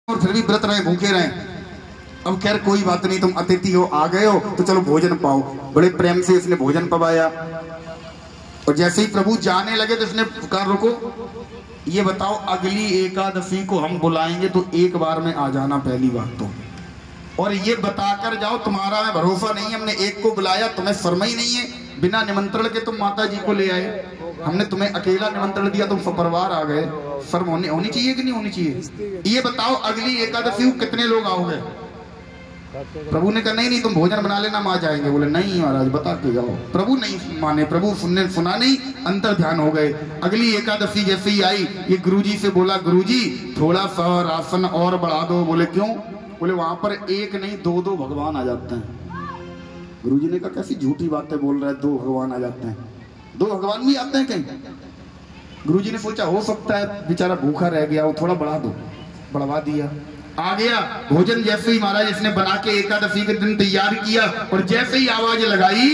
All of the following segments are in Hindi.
और फिर भी व्रत रहे, भूखे रहे। अब खैर कोई बात नहीं, तुम अतिथि हो, आ गए हो तो चलो भोजन पाओ। बड़े प्रेम से इसने भोजन पवाया और जैसे ही प्रभु जाने लगे तो इसने पुकार, रुको, ये बताओ अगली एकादशी को हम बुलाएंगे तो एक बार में आ जाना पहली बात तो, और ये बताकर जाओ तुम्हारा में भरोसा नहीं है, हमने एक को बुलाया, तुम्हें शर्म ही नहीं है, बिना निमंत्रण के तुम माता जी को ले आए, हमने तुम्हें अकेला निमंत्रण दिया, तुम सपरिवार आ गए, शर्म होनी चाहिए कि नहीं होनी चाहिए? ये बताओ अगली एकादशी को कितने लोग आओगे? प्रभु ने कहा नहीं तुम भोजन बना लेना, हम आ जाएंगे। बोले नहीं महाराज बता के जाओ। प्रभु नहीं माने, प्रभु सुना नहीं, अंतर ध्यान हो गए। अगली एकादशी जैसे ही आई, ये गुरुजी से बोला, गुरुजी थोड़ा सा राशन और बढ़ा दो। बोले क्यों? बोले वहां पर एक नहीं दो भगवान आ जाते हैं। गुरुजी ने कहा कैसी झूठी बातें बोल रहा है, दो भगवान आ जाते हैं? दो भगवान भी आते हैं कहीं? गुरुजी ने सोचा हो सकता है बेचारा भूखा रह गया, वो थोड़ा बढ़ा दो, बढ़वा दिया, आ गया भोजन। जैसे ही महाराज इसने बना के एकादशी के दिन तैयार किया और जैसे ही आवाज लगाई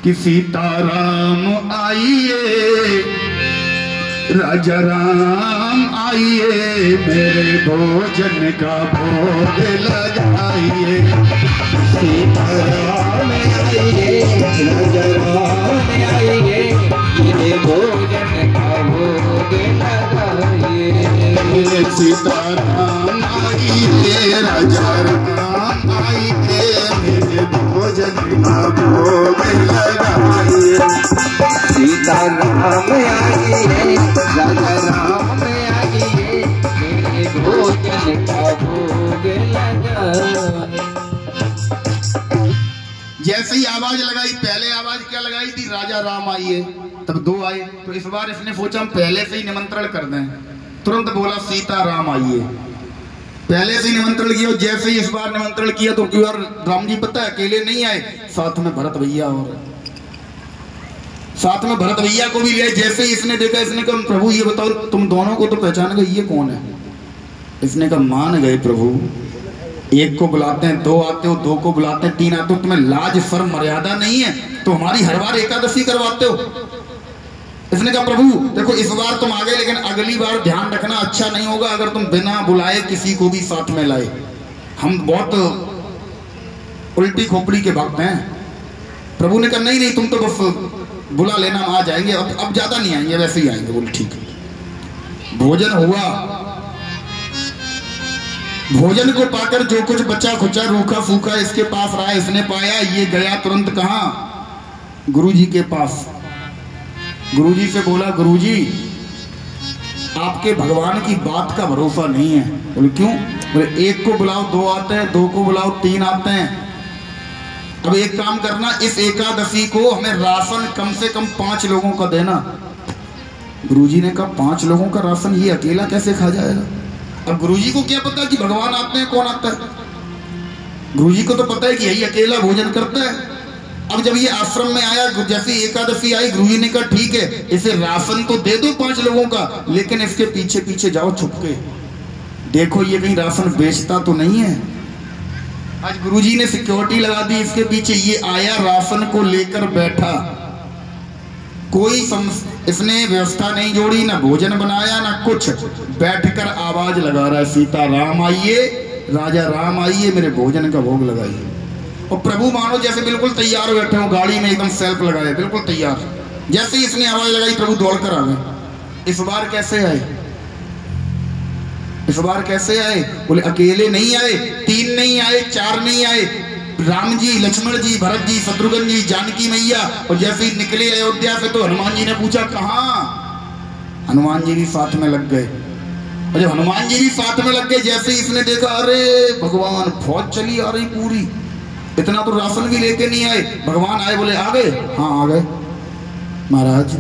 कि सीताराम आइए, राजा राम आइए, मेरे भोजन का भोग लगाइए। सीताराम आइए, राजा राम आइए, मेरे भोजन का भोग लगाइए। सीताराम आइए, राजा राम आइए, मेरे भोजन का भोग लगाइए। सीताराम आइए, राजा राम आइए, मेरे भोजन का भोग लगाइए। जैसे ही आवाज लगाई, पहले आवाज क्या लगाई थी? राजा राम आइए, तब दो आए। तो इस बार इसने सोचा हम पहले से ही निमंत्रण कर दें, तुरंत बोला सीताराम आइए, पहले से ही निमंत्रण किया। जैसे ही इस बार निमंत्रण किया तो क्यों राम जी पता है अकेले नहीं आए, साथ में भरत भैया और साथ में भरत भैया को भी लिया। जैसे ही इसने देखा, इसने कहा प्रभु ये बताओ तुम दोनों को तो पहचान गए, ये कौन है? इसने कहा मान गए प्रभु, एक को बुलाते हैं दो आते हो, दो को बुलाते हैं तीन आते हो, तुम्हें लाज शर्म मर्यादा नहीं है तो हमारी हर बार एकादशी करवाते हो। इसने कहा प्रभु देखो इस बार तुम आ गए, लेकिन अगली बार ध्यान रखना, अच्छा नहीं होगा अगर तुम बिना बुलाए किसी को भी साथ में लाए। हम बहुत उल्टी खोपड़ी के भक्त हैं। प्रभु ने कहा नहीं तुम तो बस बुला लेना, हम आ जाएंगे, अब ज्यादा नहीं आएंगे, वैसे ही आएंगे। बोले ठीक है। भोजन हुआ। भोजन को पाकर जो कुछ बचा खुचा रूखा फूका इसके पास रहा, इसने पाया, ये गया तुरंत कहां? गुरुजी के पास। गुरुजी से बोला गुरुजी आपके भगवान की बात का भरोसा नहीं है। बोले क्यों? बोले एक को बुलाओ दो आते हैं, दो को बुलाओ तीन आते हैं। अब एक काम करना, इस एकादशी को हमें राशन कम से कम 5 लोगों का देना। गुरुजी ने कहा 5 लोगों का राशन ये अकेला कैसे खा जाएगा? अब गुरुजी को क्या पता कि भगवान आते हैं, कौन आता है? गुरुजी को तो पता है कि यही अकेला भोजन करता है। अब जब ये आश्रम में आया, जैसे एकादशी आई, गुरुजी ने कहा ठीक है इसे राशन तो दे दो 5 लोगों का, लेकिन इसके पीछे पीछे जाओ छुप के, देखो ये कहीं राशन बेचता तो नहीं है। आज गुरुजी ने सिक्योरिटी लगा दी इसके पीछे, ये आया राशन को लेकर बैठा, कोई इसने व्यवस्था नहीं जोड़ी, ना भोजन बनाया ना कुछ, बैठकर आवाज लगा रहा है सीताराम आइए, राजा राम आइए, मेरे भोजन का भोग लगाइए। और प्रभु मानो जैसे बिल्कुल तैयार बैठे हो, गाड़ी में एकदम सेल्फ लगाए बिल्कुल तैयार। जैसे ही इसने आवाज लगाई प्रभु दौड़कर आ गए। इस बार कैसे आए? इस बार कैसे आए? बोले अकेले नहीं आए, 3 नहीं आए, 4 नहीं आए, राम जी, लक्ष्मण जी, भरत जी, शत्रुघ्न जी, जानकी मैया। और जैसे ही निकले अयोध्या से तो हनुमान जी ने पूछा कहाँ? हनुमान जी भी साथ में लग गए। और जब हनुमान जी भी साथ में लग गए, जैसे ही इसने देखा अरे भगवान फौज चली आ रही पूरी, इतना तो राशन भी लेके नहीं आए, भगवान आए। बोले आ गए? हाँ आ गए। महाराज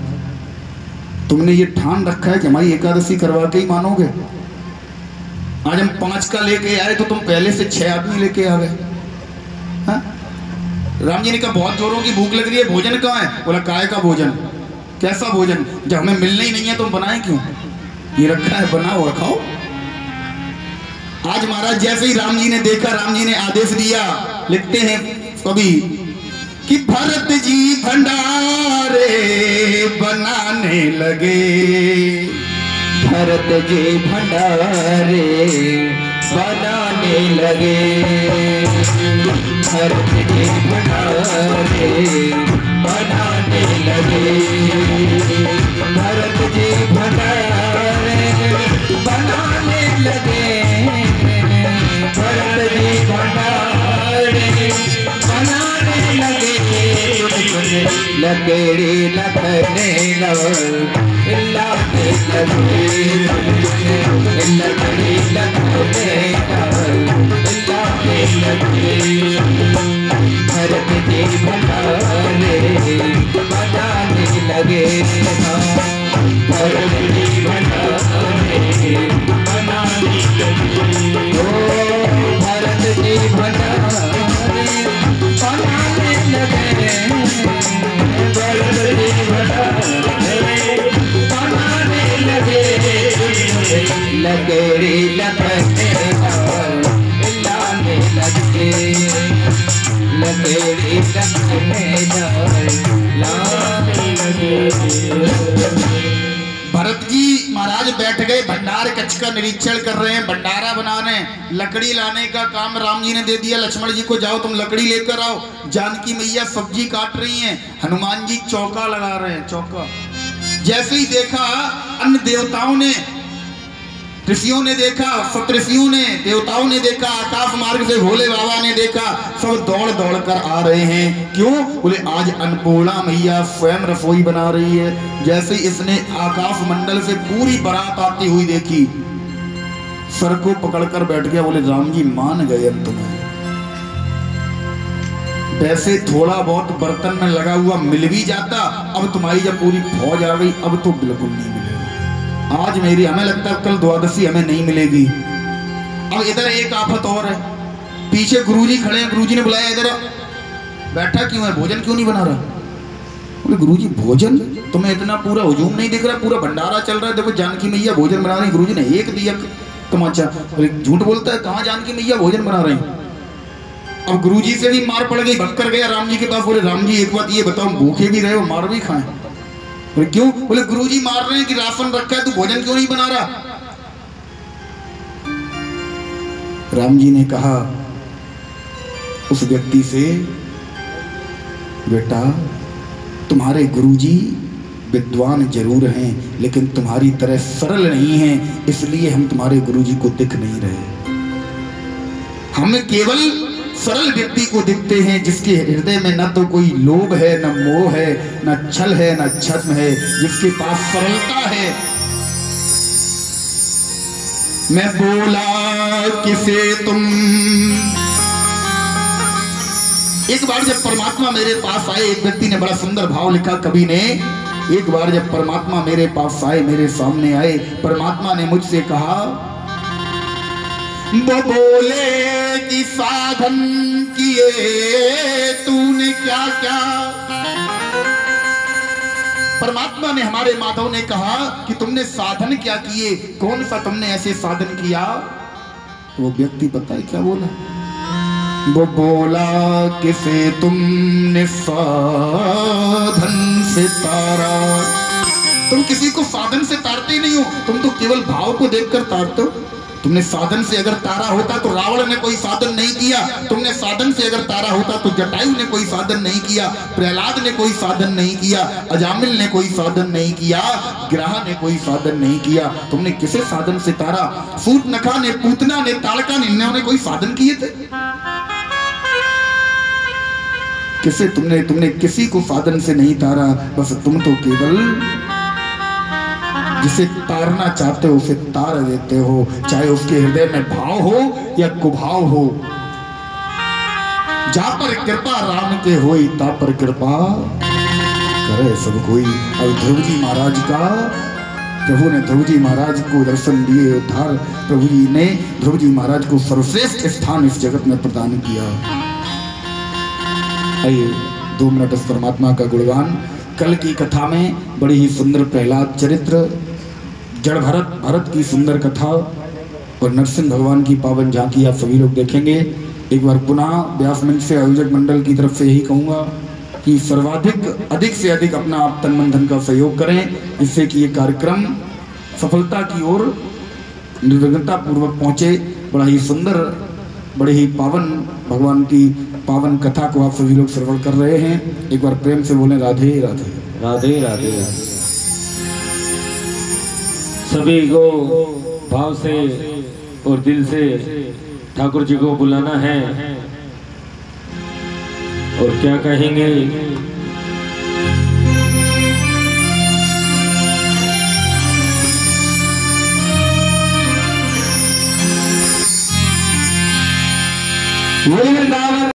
तुमने ये ठान रखा है कि हमारी एकादशी करवा के ही मानोगे? आज हम 5 का लेके आए तो तुम पहले से 6 आदमी लेके आ गए। राम जी ने कहा बहुत जोरों की भूख लग रही है, भोजन कहाँ है? बोला काय का भोजन? कैसा भोजन? जब हमें मिलना ही नहीं है तो हम बनाए क्यों? ये रखा है, बनाओ और खाओ। आज महाराज जैसे ही राम जी ने देखा, राम जी ने आदेश दिया, लिखते हैं कभी कि भरत जी भंडारे बनाने लगे, भरत जी भंडारे लगे भरत जी भंडारे बनाने लगे भरत जी भंडारे बनाने लगे भरत जी भंडारे बनाने लगे लकड़ी लखने लाने लगे लकड़ी लखने लाने लगे भरत जी भंडारे बनाने लगे भरत जी भंडारे बनाने लगे ओ भरत जी भंडारे बनाने लगे भरत जी भंडारे बनाने लगे लकड़ी लखने लाने लगे लकड़ी लखने लाने लगे। भरत जी महाराज बैठ गए, भंडार कक्ष का निरीक्षण कर रहे हैं, भंडारा बनाने लकड़ी लाने का काम राम जी ने दे दिया। लक्ष्मण जी को जाओ तुम लकड़ी लेकर आओ। जानकी मैया सब्जी काट रही हैं, हनुमान जी चौका लगा रहे हैं, चौका। जैसे ही देखा अन्य देवताओं ने, ऋषियों ने देखा, सप्तऋषियों ने, देवताओं ने देखा, आकाश मार्ग से भोले बाबा ने देखा, सब दौड़ दौड़ कर आ रहे हैं। क्यों? बोले आज अन्नपूर्णा मैया स्वयं रसोई बना रही है। जैसे इसने आकाश मंडल से पूरी बारात आती हुई देखी, सर को पकड़कर बैठ गया। बोले राम जी मान गए अंत में। वैसे थोड़ा बहुत बर्तन में लगा हुआ मिल भी जाता, अब तुम्हारी जब पूरी फौज आ गई अब तो बिल्कुल नहीं मिलेगा। आज मेरी, हमें लगता है कल द्वादशी हमें नहीं मिलेगी। अब इधर एक आफत और है, पीछे गुरुजी खड़े हैं। गुरुजी ने बुलाया, इधर बैठा क्यों है, भोजन क्यों नहीं बना रहा? बोले गुरुजी भोजन तुम्हें इतना पूरा हुजूम नहीं दिख रहा, पूरा भंडारा चल रहा है, देखो जानकी मैया भोजन बना रही। गुरुजी ने एक दिया तमाचा। बोले झूठ बोलता है, कहाँ जानकी मैया भोजन बना रही? अब गुरुजी से भी मार पड़ गई, भग कर गया राम जी के पास। बोले राम जी एक बात ये बताओ, भूखे भी रहे हो मार भी खाए? बोले क्यों? बोले गुरुजी मार रहे हैं कि राशन रखा है, तू भोजन क्यों नहीं बना रहा? राम जी ने कहा उस व्यक्ति से, बेटा तुम्हारे गुरुजी विद्वान जरूर हैं लेकिन तुम्हारी तरह सरल नहीं हैं, इसलिए हम तुम्हारे गुरुजी को दिख नहीं रहे। हमें केवल सरल व्यक्ति को दिखते हैं जिसके हृदय में न तो कोई लोभ है, न मोह है, न छल है, न छद्म है, जिसके पास सरलता है। मैं बोला किसे तुम, एक बार जब परमात्मा मेरे पास आए, एक व्यक्ति ने बड़ा सुंदर भाव लिखा कवि ने, एक बार जब परमात्मा मेरे पास आए, मेरे सामने आए, परमात्मा ने मुझसे कहा, वो बोले कि साधन किए तूने क्या क्या। परमात्मा ने, हमारे माधव ने कहा कि तुमने साधन क्या किए, कौन सा तुमने ऐसे साधन किया? वो व्यक्ति पता है क्या बोला? वो बोला किसे तुमने साधन से तारा। तुम किसी को साधन से तारते ही नहीं हो, तुम तो केवल भाव को देखकर तारते हो। तुमने साधन से अगर तारा होता तो रावण ने कोई साधन नहीं किया, तुमने साधन से अगर तारा होता तो जटायु ने कोई साधन नहीं किया, प्रहलाद ने कोई साधन नहीं किया, अजामिल ने कोई साधन नहीं किया, ग्रह ने कोई साधन नहीं किया। तुमने किसे साधन से तारा? सूर्पनखा ने, पूतना ने, ताड़का ने, इन्होंने कोई साधन किए थे? किसे तुमने किसी को साधन से नहीं तारा, बस तुम तो केवल जिसे तारना चाहते हो उसे तार देते हो, चाहे उसके हृदय में भाव हो या कुभाव हो। जा पर कृपा राम के होई, ता पर कृपा करे सब कोई। अब ध्रुव जी महाराज का, प्रभु ने ध्रुव जी महाराज को दर्शन दिए, उद्धार प्रभु जी ने ध्रुव जी महाराज को सर्वश्रेष्ठ स्थान इस जगत में प्रदान किया। आइए 2 मिनट इस परमात्मा का गुणगान। कल की कथा में बड़ी ही सुंदर प्रहलाद चरित्र, जड़ भरत की सुंदर कथा और नरसिंह भगवान की पावन झांकी आप सभी लोग देखेंगे। एक बार पुनः व्यास मंच से आयोजक मंडल की तरफ से यही कहूँगा कि सर्वाधिक अधिक से अधिक अपना आप तन मन धन का सहयोग करें, जिससे कि ये कार्यक्रम सफलता की ओर निर्विघ्नता पूर्वक पहुँचे। बड़ा ही सुंदर बड़े ही पावन भगवान की पावन कथा को आप सभी लोग श्रवण कर रहे हैं। एक बार प्रेम से बोले राधे राधे। राधे राधे। सभी को भाव से और दिल से ठाकुर जी को बुलाना है और क्या कहेंगे। वृंदावन